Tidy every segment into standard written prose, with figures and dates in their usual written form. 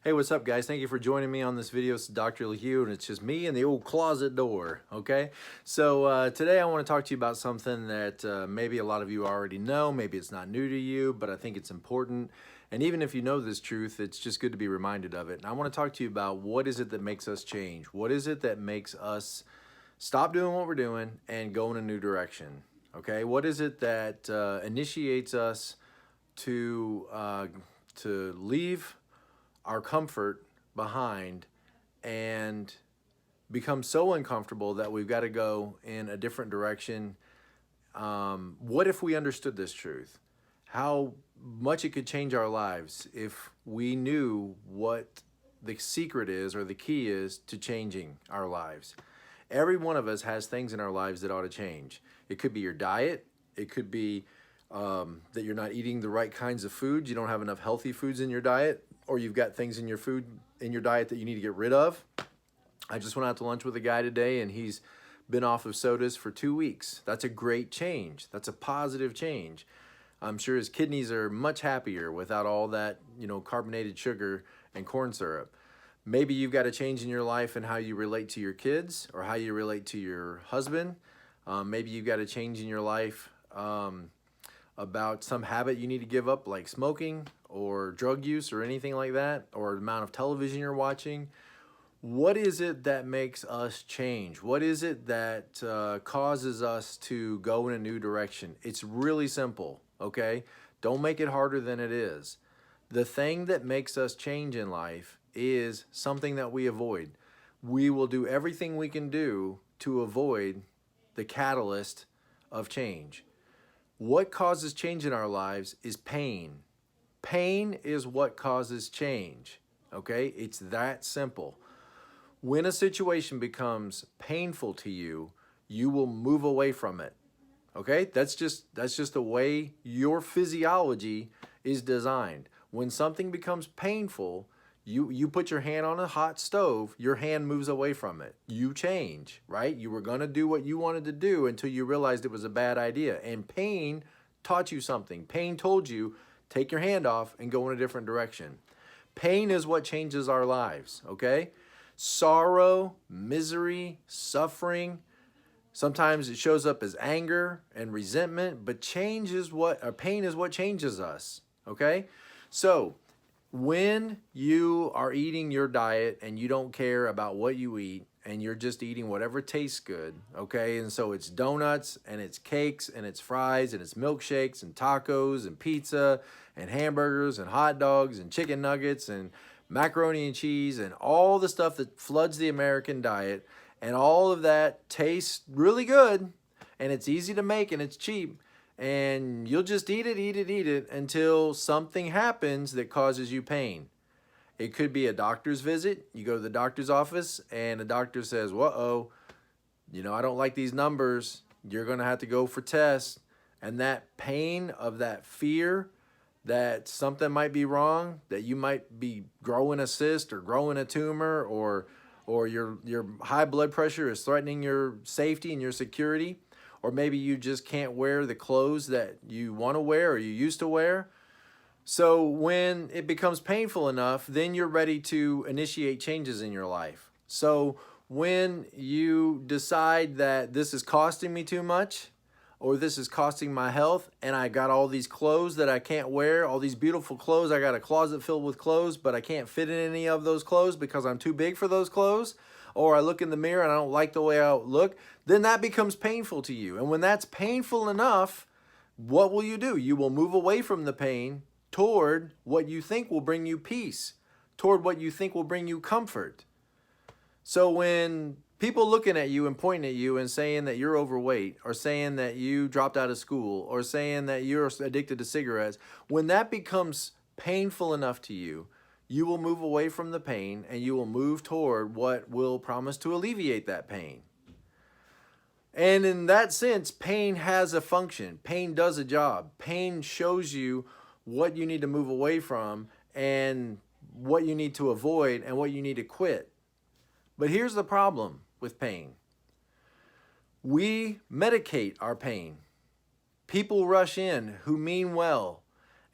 Hey, what's up, guys? Thank you for joining me on this video. It's Dr. LaHue, and it's just me and the old closet door, okay? So today I want to talk to you about something that maybe a lot of you already know. Maybe it's not new to you, but I think it's important. And even if you know this truth, it's just good to be reminded of it. And I want to talk to you about what is it that makes us change? What is it that makes us stop doing what we're doing and go in a new direction, okay? What is it that initiates us to leave our comfort behind and become so uncomfortable that we've got to go in a different direction? What if we understood this truth? How much it could change our lives if we knew what the secret is or the key is to changing our lives. Every one of us has things in our lives that ought to change. It could be your diet. It could be that you're not eating the right kinds of foods. You don't have enough healthy foods in your diet, or you've got things in your diet that you need to get rid of. I just went out to lunch with a guy today, and he's been off of sodas for 2 weeks. That's a great change. That's a positive change. I'm sure his kidneys are much happier without all that, carbonated sugar and corn syrup. Maybe you've got a change in your life in how you relate to your kids or how you relate to your husband. Maybe you've got a change in your life about some habit you need to give up, like smoking or drug use or anything like that, or the amount of television you're watching. What is it that makes us change? What is it that causes us to go in a new direction? It's really simple, okay? Don't make it harder than it is. The thing that makes us change in life is something that we avoid. We will do everything we can do to avoid the catalyst of change. What causes change in our lives is pain. Pain is what causes change, okay? It's that simple. When a situation becomes painful to you, you will move away from it, okay? That's just the way your physiology is designed. When something becomes painful, you put your hand on a hot stove, your hand moves away from it. You change, right? You were gonna do what you wanted to do until you realized it was a bad idea. And pain taught you something. Pain told you, take your hand off and go in a different direction. Pain is what changes our lives, okay? Sorrow, misery, suffering, sometimes it shows up as anger and resentment, but pain is what changes us, okay? So when you are eating your diet and you don't care about what you eat and you're just eating whatever tastes good, okay? And so it's donuts and it's cakes and it's fries and it's milkshakes and tacos and pizza and hamburgers and hot dogs and chicken nuggets and macaroni and cheese and all the stuff that floods the American diet, and all of that tastes really good and it's easy to make and it's cheap. And you'll just eat it until something happens that causes you pain. It could be a doctor's visit. You go to the doctor's office and the doctor says, "Whoa, I don't like these numbers. You're going to have to go for tests." And that pain of that fear that something might be wrong, that you might be growing a cyst or growing a tumor, or your high blood pressure is threatening your safety and your security. Or maybe you just can't wear the clothes that you want to wear or you used to wear. So when it becomes painful enough, then you're ready to initiate changes in your life. So when you decide that this is costing me too much, or this is costing my health, and I got all these clothes that I can't wear, all these beautiful clothes, I got a closet filled with clothes, but I can't fit in any of those clothes because I'm too big for those clothes, or I look in the mirror and I don't like the way I look, then that becomes painful to you. And when that's painful enough, what will you do? You will move away from the pain toward what you think will bring you peace, toward what you think will bring you comfort. So when people looking at you and pointing at you and saying that you're overweight, or saying that you dropped out of school, or saying that you're addicted to cigarettes, when that becomes painful enough to you, you will move away from the pain and you will move toward what will promise to alleviate that pain. And in that sense, pain has a function. Pain does a job. Pain shows you what you need to move away from and what you need to avoid and what you need to quit. But here's the problem with pain. We medicate our pain. People rush in who mean well,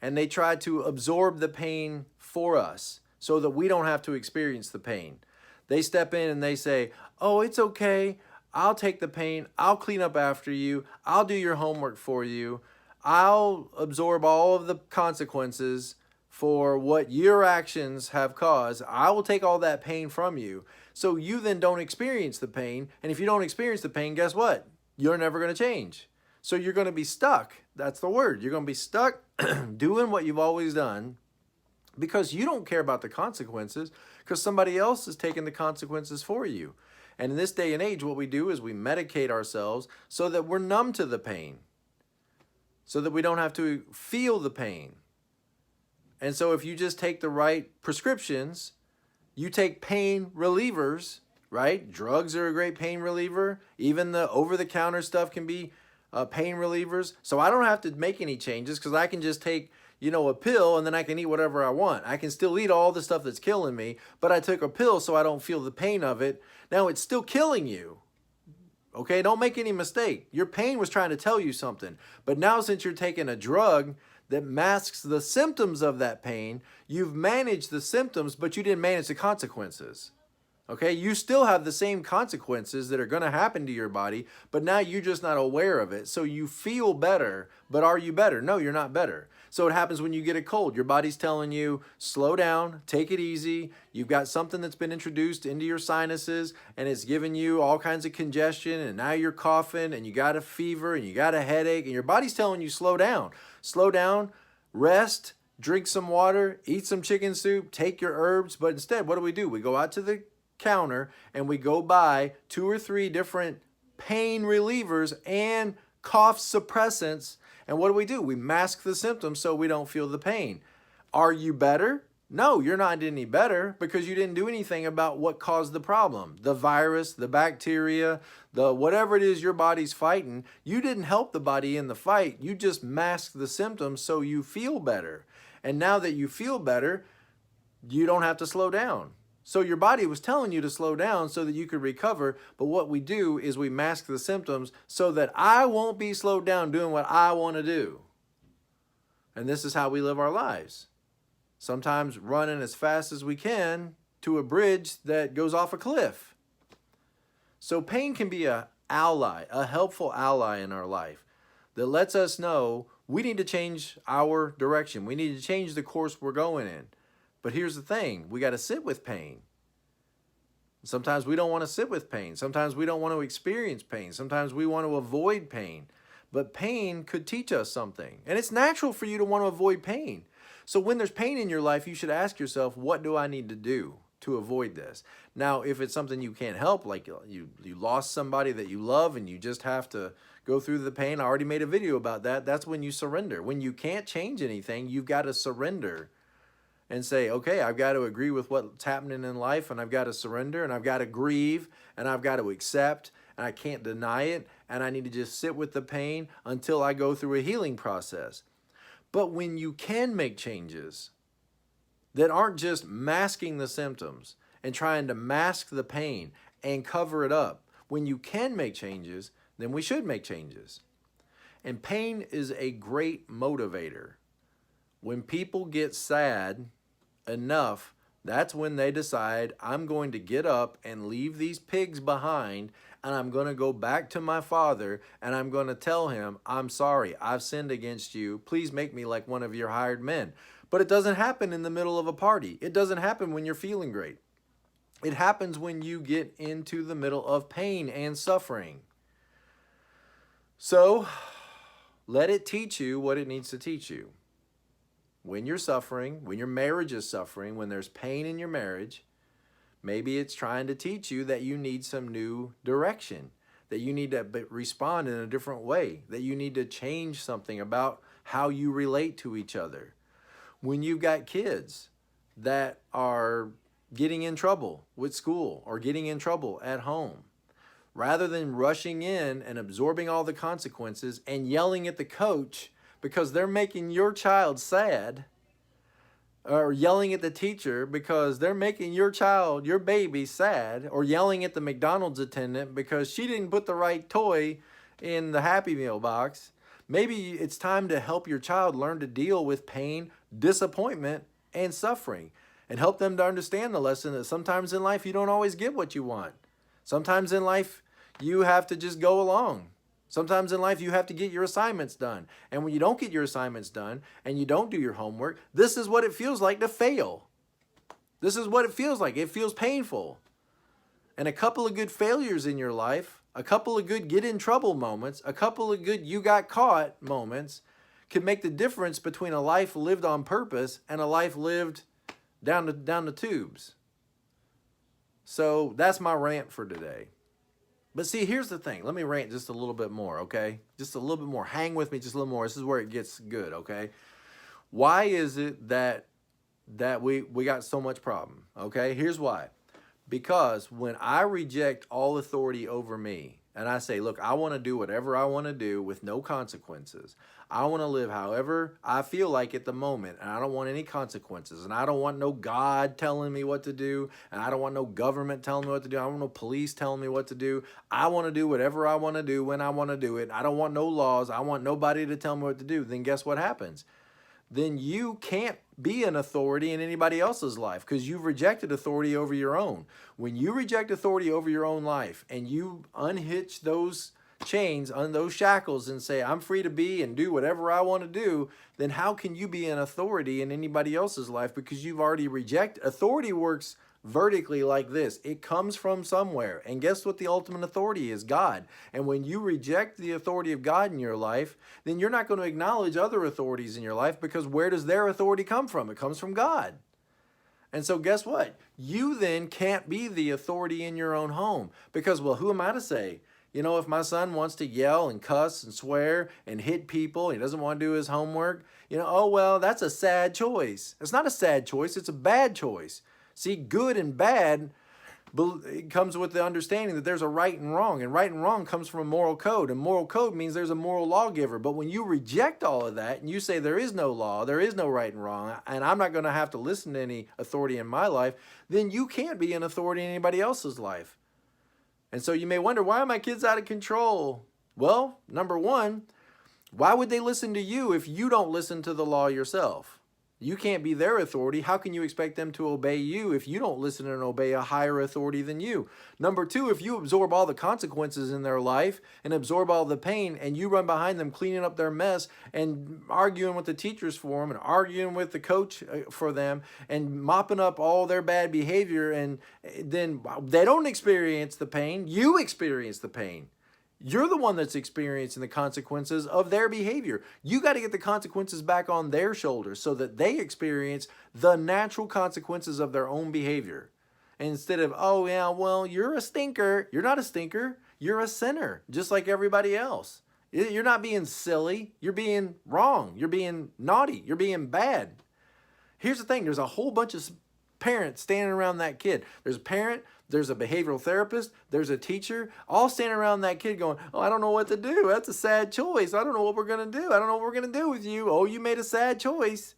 and they try to absorb the pain for us. so that we don't have to experience the pain. They step in and they say, oh, it's okay. I'll take the pain. I'll clean up after you. I'll do your homework for you. I'll absorb all of the consequences for what your actions have caused. I will take all that pain from you. So you then don't experience the pain. And if you don't experience the pain, guess what? You're never going to change. So you're going to be stuck. That's the word. You're going to be stuck doing what you've always done because you don't care about the consequences because somebody else is taking the consequences for you. And in this day and age, what we do is we medicate ourselves so that we're numb to the pain, so that we don't have to feel the pain. And so if you just take the right prescriptions, you take pain relievers, right? Drugs are a great pain reliever. Even the over-the-counter stuff can be pain relievers. So I don't have to make any changes because I can just take, a pill and then I can eat whatever I want. I can still eat all the stuff that's killing me, but I took a pill so I don't feel the pain of it. Now it's still killing you. Okay, don't make any mistake. Your pain was trying to tell you something. But now since you're taking a drug that masks the symptoms of that pain, you've managed the symptoms, but you didn't manage the consequences. Okay, you still have the same consequences that are going to happen to your body, but now you're just not aware of it. So you feel better, but are you better? No, you're not better. So it happens when you get a cold. Your body's telling you, slow down, take it easy. You've got something that's been introduced into your sinuses and it's giving you all kinds of congestion, and now you're coughing and you got a fever and you got a headache and your body's telling you, slow down, rest, drink some water, eat some chicken soup, take your herbs. But instead, what do? We go out to the counter and we go buy 2 or 3 different pain relievers and cough suppressants. And what do? We mask the symptoms so we don't feel the pain. Are you better? No, you're not any better because you didn't do anything about what caused the problem. The virus, the bacteria, the whatever it is your body's fighting, you didn't help the body in the fight. You just masked the symptoms so you feel better. And now that you feel better, you don't have to slow down. So your body was telling you to slow down so that you could recover, but what we do is we mask the symptoms so that I won't be slowed down doing what I want to do. And this is how we live our lives. Sometimes running as fast as we can to a bridge that goes off a cliff. So pain can be an ally, a helpful ally in our life that lets us know we need to change our direction. We need to change the course we're going in. But here's the thing, we got to sit with pain. Sometimes we don't want to sit with pain. Sometimes we don't want to experience pain. Sometimes we want to avoid pain. But pain could teach us something. And it's natural for you to want to avoid pain. So when there's pain in your life, you should ask yourself, what do I need to do to avoid this? Now, if it's something you can't help, like you lost somebody that you love and you just have to go through the pain, I already made a video about that. That's when you surrender. When you can't change anything, you've got to surrender and say, okay, I've got to agree with what's happening in life, and I've got to surrender, and I've got to grieve, and I've got to accept, and I can't deny it, and I need to just sit with the pain until I go through a healing process. But when you can make changes that aren't just masking the symptoms and trying to mask the pain and cover it up, when you can make changes, then we should make changes. And pain is a great motivator. When people get sad enough, that's when they decide, I'm going to get up and leave these pigs behind, and I'm going to go back to my father, and I'm going to tell him, I'm sorry, I've sinned against you. Please make me like one of your hired men. But it doesn't happen in the middle of a party. It doesn't happen when you're feeling great. It happens when you get into the middle of pain and suffering. So let it teach you what it needs to teach you. When you're suffering, when your marriage is suffering, when there's pain in your marriage, maybe it's trying to teach you that you need some new direction, that you need to respond in a different way, that you need to change something about how you relate to each other. When you've got kids that are getting in trouble with school or getting in trouble at home, rather than rushing in and absorbing all the consequences and yelling at the coach because they're making your child sad, or yelling at the teacher because they're making your child, your baby, sad, or yelling at the McDonald's attendant because she didn't put the right toy in the Happy Meal box, maybe it's time to help your child learn to deal with pain, disappointment, and suffering. and help them to understand the lesson that sometimes in life you don't always get what you want. Sometimes in life you have to just go along. Sometimes in life you have to get your assignments done. And when you don't get your assignments done and you don't do your homework, this is what it feels like to fail. This is what it feels like. It feels painful. And a couple of good failures in your life, a couple of good get in trouble moments, a couple of good you got caught moments can make the difference between a life lived on purpose and a life lived down the tubes. So that's my rant for today. But see, here's the thing. Let me rant just a little bit more, okay? Just a little bit more. Hang with me just a little more. This is where it gets good, okay? Why is it that we got so much problem, okay? Here's why. Because when I reject all authority over me, and I say, look, I want to do whatever I want to do with no consequences. I want to live however I feel like at the moment, and I don't want any consequences, and I don't want no God telling me what to do, and I don't want no government telling me what to do. I don't want no police telling me what to do. I want to do whatever I want to do when I want to do it. I don't want no laws. I want nobody to tell me what to do. Then guess what happens? Then you can't be an authority in anybody else's life because you've rejected authority over your own. When you reject authority over your own life and you unhitch those chains, on those shackles and say, I'm free to be and do whatever I want to do, then how can you be an authority in anybody else's life? Because you've already rejected. Authority works vertically like this. It comes from somewhere. And guess what the ultimate authority is? God. And when you reject the authority of God in your life, then you're not going to acknowledge other authorities in your life, because where does their authority come from? It comes from God. And so guess what? You then can't be the authority in your own home, because, well, who am I to say? You know, if my son wants to yell and cuss and swear and hit people, he doesn't want to do his homework, you know, oh, well, that's a sad choice. It's not a sad choice. It's a bad choice. See, good and bad, it comes with the understanding that there's a right and wrong comes from a moral code, and moral code means there's a moral lawgiver. But when you reject all of that and you say there is no law, there is no right and wrong, and I'm not going to have to listen to any authority in my life, then you can't be an authority in anybody else's life. And so you may wonder, why are my kids out of control? Well, number one, why would they listen to you if you don't listen to the law yourself? You can't be their authority. How can you expect them to obey you if you don't listen and obey a higher authority than you? Number two, if you absorb all the consequences in their life and absorb all the pain, and you run behind them cleaning up their mess and arguing with the teachers for them and arguing with the coach for them and mopping up all their bad behavior, and then they don't experience the pain, you experience the pain. You're the one that's experiencing the consequences of their behavior. You got to get the consequences back on their shoulders so that they experience the natural consequences of their own behavior. Instead of, oh, yeah, well, you're a stinker. You're not a stinker. You're a sinner, just like everybody else. You're not being silly. You're being wrong. You're being naughty. You're being bad. Here's the thing. There's a whole bunch of parents standing around that kid. There's a parent, there's a behavioral therapist, there's a teacher, all standing around that kid going, oh, I don't know what to do. That's a sad choice. I don't know what we're going to do. I don't know what we're going to do with you. Oh, you made a sad choice.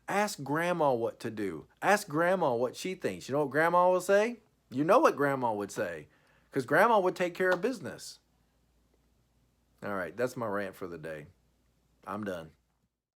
Ask grandma what to do. Ask grandma what she thinks. You know what grandma will say? You know what grandma would say, because grandma would take care of business. All right, that's my rant for the day. I'm done.